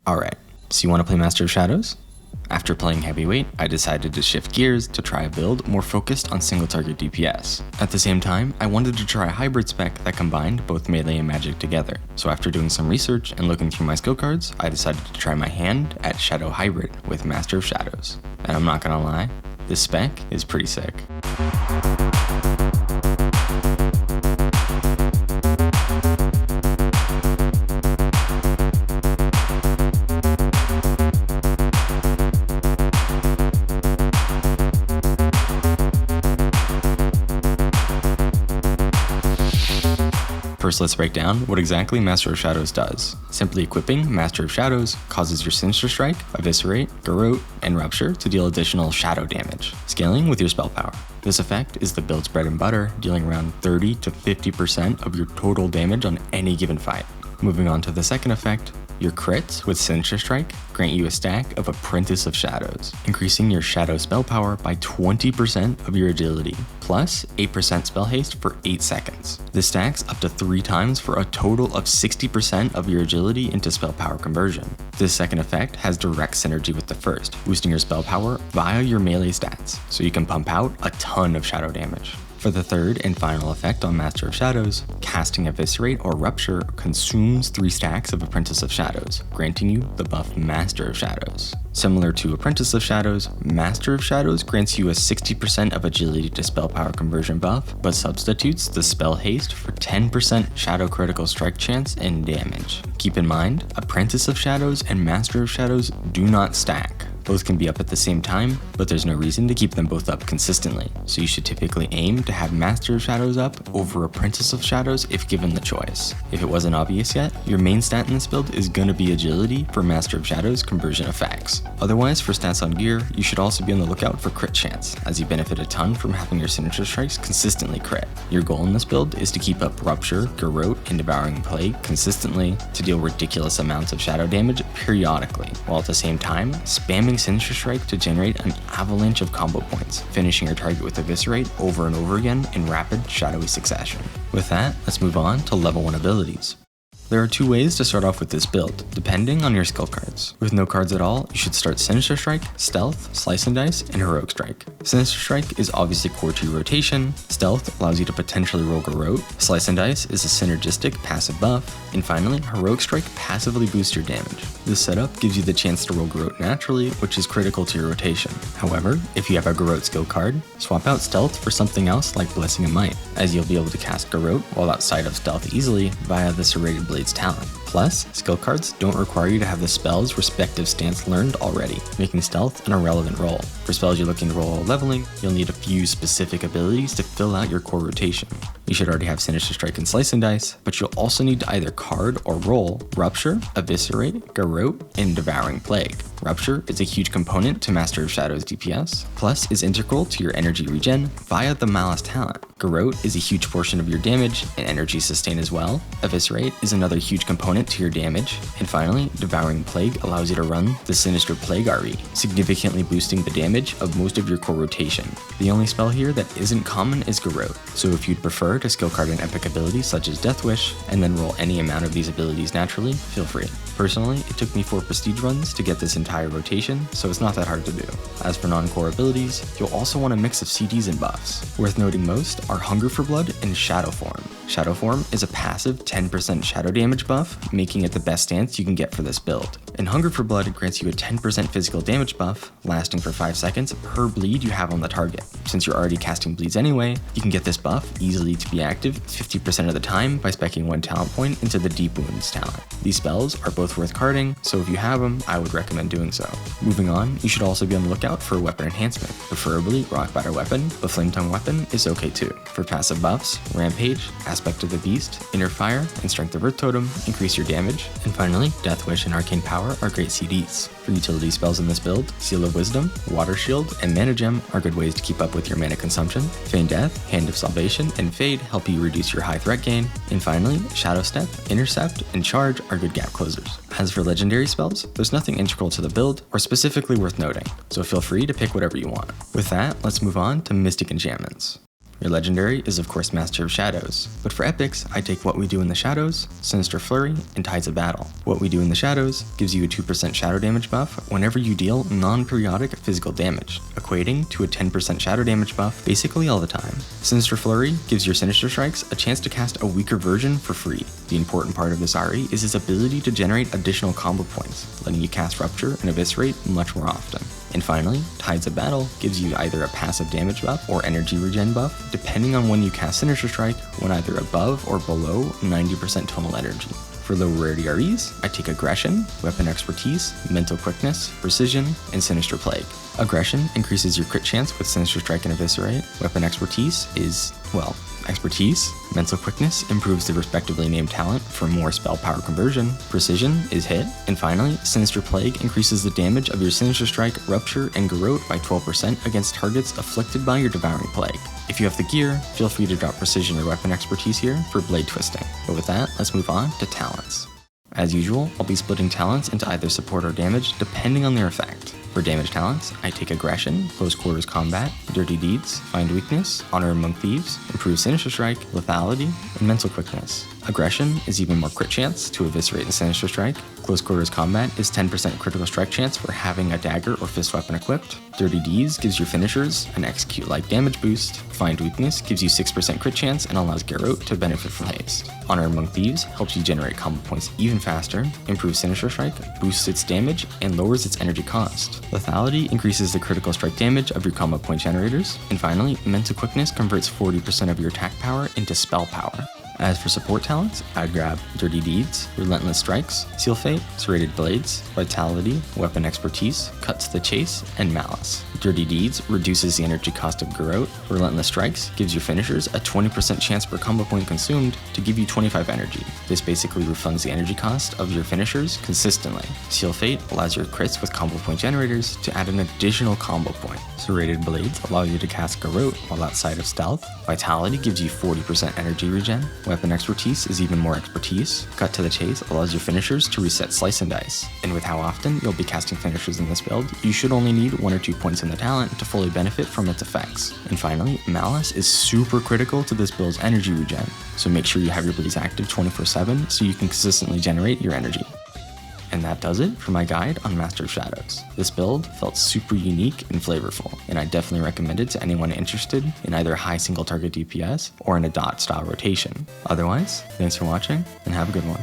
Alright, so you want to play Master of Shadows? After playing Heavyweight, I decided to shift gears to try a build more focused on single target DPS. At the same time, I wanted to try a hybrid spec that combined both melee and magic together. So after doing some research and looking through my skill cards, I decided to try my hand at Shadow Hybrid with Master of Shadows. And I'm not gonna lie, this spec is pretty sick. First, let's break down what exactly Master of Shadows does. Simply equipping Master of Shadows causes your Sinister Strike, Eviscerate, Garrote, and Rupture to deal additional shadow damage, scaling with your spell power. This effect is the build's bread and butter, dealing around 30 to 50% of your total damage on any given fight. Moving on to the second effect, your crits with Sinister Strike grant you a stack of Apprentice of Shadows, increasing your shadow spell power by 20% of your agility, plus 8% spell haste for 8 seconds. This stacks up to 3 times for a total of 60% of your agility into spell power conversion. This second effect has direct synergy with the first, boosting your spell power via your melee stats, so you can pump out a ton of shadow damage. For the third and final effect on Master of Shadows, casting Eviscerate or Rupture consumes 3 stacks of Apprentice of Shadows, granting you the buff Master of Shadows. Similar to Apprentice of Shadows, Master of Shadows grants you a 60% of agility to spell power conversion buff, but substitutes the spell haste for 10% shadow critical strike chance and damage. Keep in mind, Apprentice of Shadows and Master of Shadows do not stack. Both can be up at the same time, but there's no reason to keep them both up consistently, so you should typically aim to have Master of Shadows up over Apprentice of Shadows if given the choice. If it wasn't obvious yet, your main stat in this build is going to be agility for Master of Shadows conversion effects. Otherwise, for stats on gear, you should also be on the lookout for crit chance, as you benefit a ton from having your Sinister Strikes consistently crit. Your goal in this build is to keep up Rupture, Garrote, and Devouring Plague consistently to deal ridiculous amounts of shadow damage periodically, while at the same time, spamming Sinister Strike to generate an avalanche of combo points, finishing your target with Eviscerate over and over again in rapid, shadowy succession. With that, let's move on to level 1 abilities. There are 2 ways to start off with this build, depending on your skill cards. With no cards at all, you should start Sinister Strike, Stealth, Slice and Dice, and Heroic Strike. Sinister Strike is obviously core to your rotation, Stealth allows you to potentially roll Garrote, Slice and Dice is a synergistic passive buff, and finally, Heroic Strike passively boosts your damage. This setup gives you the chance to roll Garrote naturally, which is critical to your rotation. However, if you have a Garrote skill card, swap out Stealth for something else like Blessing and Might, as you'll be able to cast Garrote while outside of Stealth easily via the Serrated Blade's talent. Plus, skill cards don't require you to have the spell's respective stance learned already, making Stealth an irrelevant role. For spells you're looking to roll leveling, you'll need a few specific abilities to fill out your core rotation. You should already have Sinister Strike and Slice and Dice, but you'll also need to either card or roll Rupture, Eviscerate, Garrote, and Devouring Plague. Rupture is a huge component to Master of Shadows DPS, plus is integral to your energy regen via the Malice talent. Garrote is a huge portion of your damage and energy sustain as well. Eviscerate is another huge component to your damage. And finally, Devouring Plague allows you to run the Sinister Plague RE, significantly boosting the damage of most of your core rotation. The only spell here that isn't common is Garrote, so if you'd prefer to skill card an epic ability such as Death Wish, and then roll any amount of these abilities naturally, feel free. Personally, it took me 4 prestige runs to get this entire rotation, so it's not that hard to do. As for non-core abilities, you'll also want a mix of CDs and buffs. Worth noting most are Hunger for Blood and Shadow Form. Shadow Form is a passive 10% shadow damage buff, making it the best stance you can get for this build. And Hunger for Blood grants you a 10% physical damage buff, lasting for 5 seconds per bleed you have on the target. Since you're already casting bleeds anyway, you can get this buff easily to be active 50% of the time by speccing 1 talent point into the Deep Wounds talent. These spells are both worth carding, so if you have them, I would recommend doing so. Moving on, you should also be on the lookout for a weapon enhancement, preferably Rock Batter weapon, but Flame Tongue weapon is okay too. For passive buffs, Rampage, Aspect of the Beast, Inner Fire, and Strength of Earth Totem increase your damage, and finally, Death Wish and Arcane Power are great CDs. For utility spells in this build, Seal of Wisdom, Water Shield, and Mana Gem are good ways to keep up with your mana consumption. Feign Death, Hand of Salvation, and Fade help you reduce your high threat gain, and finally, Shadow Step, Intercept, and Charge are good gap closers. As for legendary spells, there's nothing integral to the build or specifically worth noting, so feel free to pick whatever you want. With that, let's move on to Mystic Enchantments. Your legendary is of course Master of Shadows, but for epics, I take What We Do in the Shadows, Sinister Flurry, and Tides of Battle. What We Do in the Shadows gives you a 2% shadow damage buff whenever you deal non-periodic physical damage, equating to a 10% shadow damage buff basically all the time. Sinister Flurry gives your Sinister Strikes a chance to cast a weaker version for free. The important part of this RE is its ability to generate additional combo points, letting you cast Rupture and Eviscerate much more often. And finally, Tides of Battle gives you either a passive damage buff or energy regen buff, depending on when you cast Sinister Strike, when either above or below 90% total energy. For low rarity REs, I take Aggression, Weapon Expertise, Mental Quickness, Precision, and Sinister Plague. Aggression increases your crit chance with Sinister Strike and Eviscerate. Weapon Expertise is, well, expertise. Mental Quickness improves the respectively named talent for more spell power conversion. Precision is hit. And finally, Sinister Plague increases the damage of your Sinister Strike, Rupture, and Garrote by 12% against targets afflicted by your Devouring Plague. If you have the gear, feel free to drop Precision or Weapon Expertise here for Blade Twisting. But with that, let's move on to talents. As usual, I'll be splitting talents into either support or damage depending on their effect. For damage talents, I take Aggression, Close Quarters Combat, Dirty Deeds, Find Weakness, Honor Among Thieves, Improve Sinister Strike, Lethality, and Mental Quickness. Aggression is even more crit chance to Eviscerate and Sinister Strike. Close Quarters Combat is 10% critical strike chance for having a dagger or fist weapon equipped. Dirty Deeds gives your finishers an execute-like damage boost. Find Weakness gives you 6% crit chance and allows Garrote to benefit from haste. Honor Among Thieves helps you generate combo points even faster. Improves Sinister Strike, boosts its damage, and lowers its energy cost. Lethality increases the critical strike damage of your combo point generators. And finally, Mental Quickness converts 40% of your attack power into spell power. As for support talents, I'd grab Dirty Deeds, Relentless Strikes, Seal Fate, Serrated Blades, Vitality, Weapon Expertise, Cut to the Chase, and Malice. Dirty Deeds reduces the energy cost of Garrote. Relentless Strikes gives your finishers a 20% chance per combo point consumed to give you 25 energy. This basically refunds the energy cost of your finishers consistently. Seal Fate allows your crits with combo point generators to add an additional combo point. Serrated Blades allow you to cast Garrote while outside of stealth. Vitality gives you 40% energy regen. Weapon Expertise is even more expertise. Cut to the Chase allows your finishers to reset Slice and Dice. And with how often you'll be casting finishers in this build, you should only need 1 or 2 points in the talent to fully benefit from its effects. And finally, Malice is super critical to this build's energy regen, so make sure you have your blades active 24/7 so you can consistently generate your energy. And that does it for my guide on Master of Shadows. This build felt super unique and flavorful, and I definitely recommend it to anyone interested in either high single target DPS or in a dot style rotation. Otherwise, thanks for watching and have a good one.